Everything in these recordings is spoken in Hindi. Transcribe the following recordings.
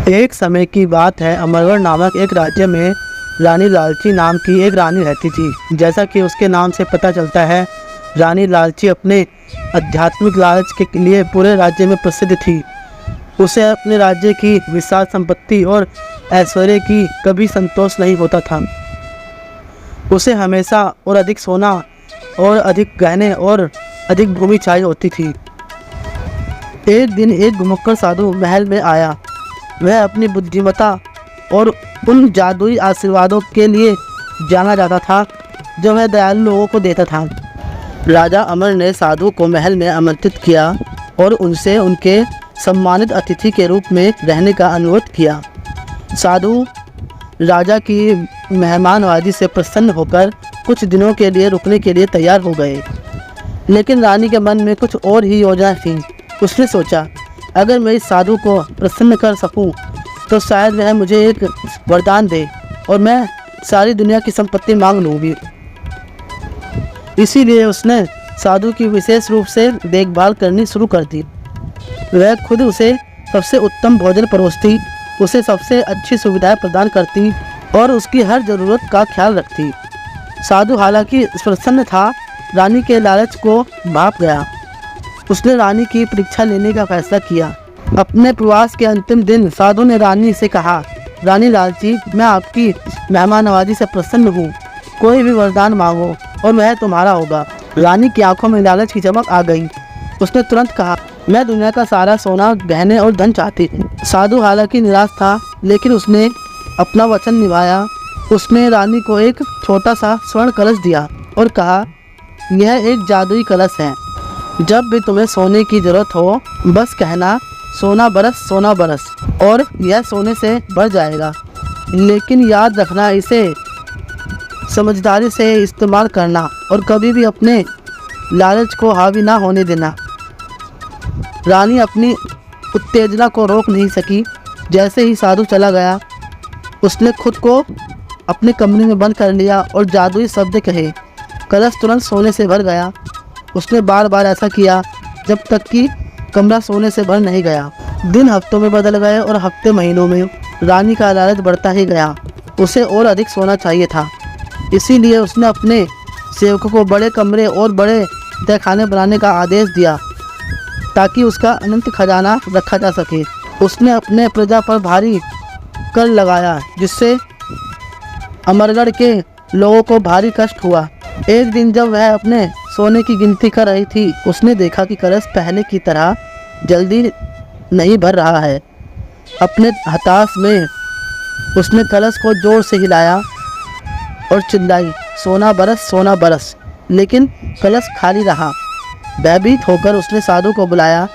एक समय की बात है, अमरगढ़ नामक एक राज्य में रानी लालची नाम की एक रानी रहती थी। जैसा कि उसके नाम से पता चलता है, रानी लालची अपने आध्यात्मिक लालच के लिए पूरे राज्य में प्रसिद्ध थी। उसे अपने राज्य की विशाल संपत्ति और ऐश्वर्य की कभी संतोष नहीं होता था। उसे हमेशा और अधिक सोना और अधिक गहने और अधिक भूमि चाहिए होती थी। एक दिन एक घुमक्कड़ साधु महल में आया। वह अपनी बुद्धिमत्ता और उन जादुई आशीर्वादों के लिए जाना जाता था जो वह दयालु लोगों को देता था। राजा अमर ने साधु को महल में आमंत्रित किया और उनसे उनके सम्मानित अतिथि के रूप में रहने का अनुरोध किया। साधु राजा की मेहमानवाजी से प्रसन्न होकर कुछ दिनों के लिए रुकने के लिए तैयार हो गए। लेकिन रानी के मन में कुछ और ही योजना थी। उसने सोचा, अगर मैं इस साधु को प्रसन्न कर सकूं, तो शायद वह मुझे एक वरदान दे और मैं सारी दुनिया की संपत्ति मांग लूँगी। इसीलिए उसने साधु की विशेष रूप से देखभाल करनी शुरू कर दी। वह खुद उसे सबसे उत्तम भोजन परोसती, उसे सबसे अच्छी सुविधाएं प्रदान करती और उसकी हर ज़रूरत का ख्याल रखती। साधु हालांकि प्रसन्न था, रानी के लालच को भाप गया। उसने रानी की परीक्षा लेने का फैसला किया। अपने प्रवास के अंतिम दिन साधु ने रानी से कहा, रानी लालची, मैं आपकी मेहमान नवाजी से प्रसन्न हूँ। कोई भी वरदान मांगो और वह तुम्हारा होगा। रानी की आंखों में लालच की चमक आ गई। उसने तुरंत कहा, मैं दुनिया का सारा सोना, गहने और धन चाहती हूँ। साधु हालांकि निराश था, लेकिन उसने अपना वचन निभाया। उसने रानी को एक छोटा सा स्वर्ण कलश दिया और कहा, यह एक जादुई कलश है। जब भी तुम्हें सोने की जरूरत हो, बस कहना, सोना बरस और यह सोने से बढ़ जाएगा। लेकिन याद रखना, इसे समझदारी से इस्तेमाल करना और कभी भी अपने लालच को हावी ना होने देना। रानी अपनी उत्तेजना को रोक नहीं सकी। जैसे ही साधु चला गया, उसने खुद को अपने कमरे में बंद कर लिया और जादुई शब्द कहे। कलश तुरंत सोने से भर गया। उसने बार बार ऐसा किया जब तक कि कमरा सोने से भर नहीं गया। दिन हफ्तों में बदल गए और हफ्ते महीनों में। रानी का लालच बढ़ता ही गया। उसे और अधिक सोना चाहिए था। इसीलिए उसने अपने सेवकों को बड़े कमरे और बड़े तहखाने बनाने का आदेश दिया ताकि उसका अनंत खजाना रखा जा सके। उसने अपने प्रजा पर भारी कर लगाया, जिससे अमरगढ़ के लोगों को भारी कष्ट हुआ। एक दिन जब वह अपने सोने की गिनती कर रही थी, उसने देखा कि कलश पहले की तरह जल्दी नहीं भर रहा है। अपने हताश में उसने कलश को जोर से हिलाया और चिल्लाई, सोना बरस। लेकिन कलश खाली रहा। भयभीत होकर उसने साधु को बुलाया,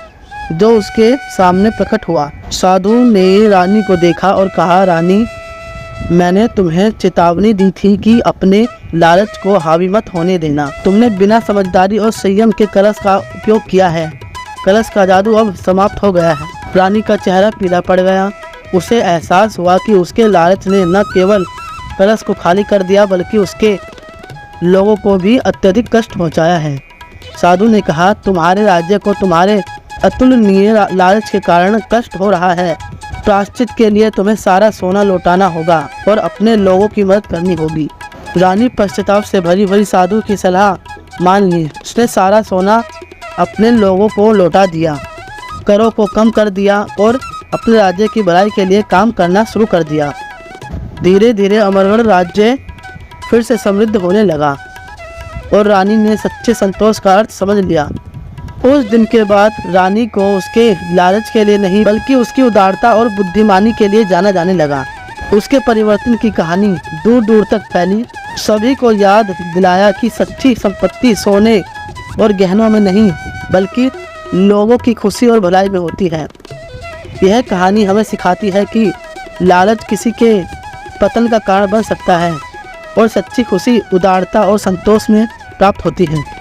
जो उसके सामने प्रकट हुआ। साधु ने रानी को देखा और कहा, रानी, मैंने तुम्हें चेतावनी दी थी कि अपने लालच को हावी मत होने देना। तुमने बिना समझदारी और संयम के कलश का उपयोग किया है। कलश का जादू अब समाप्त हो गया है। रानी का चेहरा पीला पड़ गया। उसे एहसास हुआ कि उसके लालच ने न केवल कलश को खाली कर दिया, बल्कि उसके लोगों को भी अत्यधिक कष्ट पहुंचाया है। साधु ने कहा, तुम्हारे राज्य को तुम्हारे अतुलनीय लालच के कारण कष्ट हो रहा है। प्रायश्चित के लिए तुम्हें सारा सोना लौटाना होगा और अपने लोगों की मदद करनी होगी। रानी पश्चाताप से भरी भरी साधु की सलाह मान ली। उसने सारा सोना अपने लोगों को लौटा दिया, करों को कम कर दिया और अपने राज्य की भलाई के लिए काम करना शुरू कर दिया। धीरे धीरे अमरगढ़ राज्य फिर से समृद्ध होने लगा और रानी ने सच्चे संतोष का अर्थ समझ लिया। उस दिन के बाद रानी को उसके लालच के लिए नहीं, बल्कि उसकी उदारता और बुद्धिमानी के लिए जाना जाने लगा। उसके परिवर्तन की कहानी दूर दूर तक फैली, सभी को याद दिलाया कि सच्ची संपत्ति सोने और गहनों में नहीं, बल्कि लोगों की खुशी और भलाई में होती है। यह कहानी हमें सिखाती है कि लालच किसी के पतन का कारण बन सकता है और सच्ची खुशी उदारता और संतोष में प्राप्त होती है।